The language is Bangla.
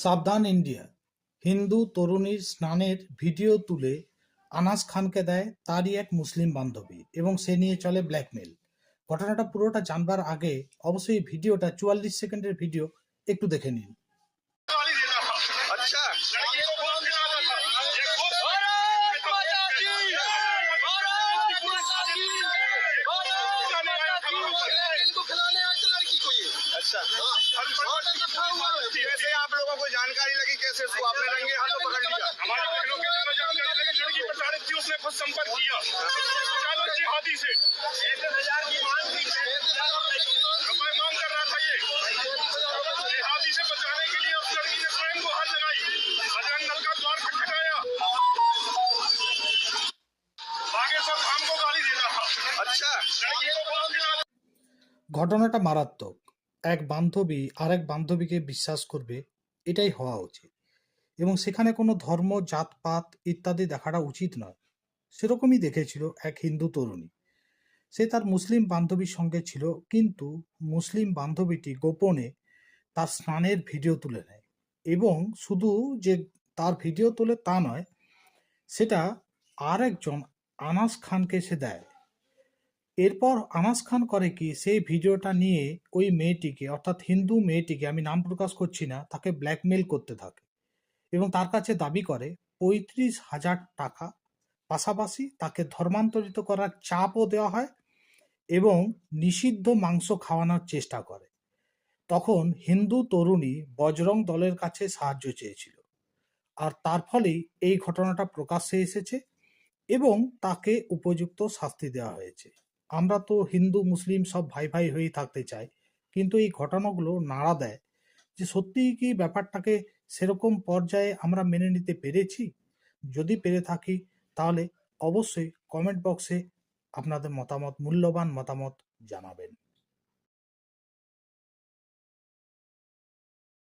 সাবধান ইন্ডিয়া! হিন্দু তরুণীর স্নানের ভিডিও তুলে আনাস খানকে দেয় তারই এক মুসলিম বান্ধবী এবং সে নিয়ে চলে ব্ল্যাকমেল। ঘটনাটা পুরোটা জানবার আগে অবশ্যই এই ভিডিওটা 44 সেকেন্ডের ভিডিও একটু দেখে নিন। अच्छा अच्छा कैसे आप लोगों को जानकारी लगी, कैसे इसको आपने रंगे हाथों पकड़ लिया? हमारे बहनों के द्वारा जानकारी लगी, लड़की प्रताड़ित थी, उसने खुद संपर्क किया चालक जिहादी से 1000 की मांग की, रुपए मांग कर रहा था। ये जिहादी से बचाने के लिए उस लड़की ने स्वयं को हाथ लगाई, बजरंग दल का द्वार खटखटाया, बागेश्वर धाम को गाली देता था। अच्छा लड़की को बहुत खिला ঘটনাটা মারাত্মক। এক বান্ধবী আরেক বান্ধবীকে বিশ্বাস করবে, এটাই হওয়া উচিত এবং সেখানে কোনো ধর্ম, জাতপাত ইত্যাদি দেখাটা উচিত নয়। সেরকমই দেখেছিল এক হিন্দু তরুণী। সে তার মুসলিম বান্ধবীর সঙ্গে ছিল, কিন্তু মুসলিম বান্ধবীটি গোপনে তার স্নানের ভিডিও তুলে নেয় এবং শুধু যে তার ভিডিও তোলে তা নয়, সেটা আরেকজন আনাস খানকে সে দেয়। এরপর আনাস খান করে কি, সেই ভিডিওটা নিয়ে ওই মেয়েটিকে, অর্থাৎ হিন্দু মেয়েটিকে, আমি নাম প্রকাশ করছি না, তাকে ব্ল্যাকমেল করতে থাকে এবং তার কাছে দাবি করে 35,000 টাকা, পাশাপাশি তাকে ধর্মান্তরিত করার চাপও দেওয়া হয় এবং নিষিদ্ধ মাংস খাওয়ানোর চেষ্টা করে। তখন হিন্দু তরুণী বজরং দলের কাছে সাহায্য চেয়েছিল আর তার ফলেই এই ঘটনাটা প্রকাশ্যে এসেছে এবং তাকে উপযুক্ত শাস্তি দেওয়া হয়েছে। আমরা তো হিন্দু মুসলিম সব ভাই ভাই হয়েই থাকতে চাই, কিন্তু এই ঘটনাগুলো নাড়া দেয় যে সত্যিই কি ব্যাপারটাকে সেরকম পর্যায়ে আমরা মেনে নিতে পেরেছি। যদি পেরে থাকি তাহলে অবশ্যই কমেন্ট বক্সে আপনাদের মতামত, মূল্যবান মতামত জানাবেন।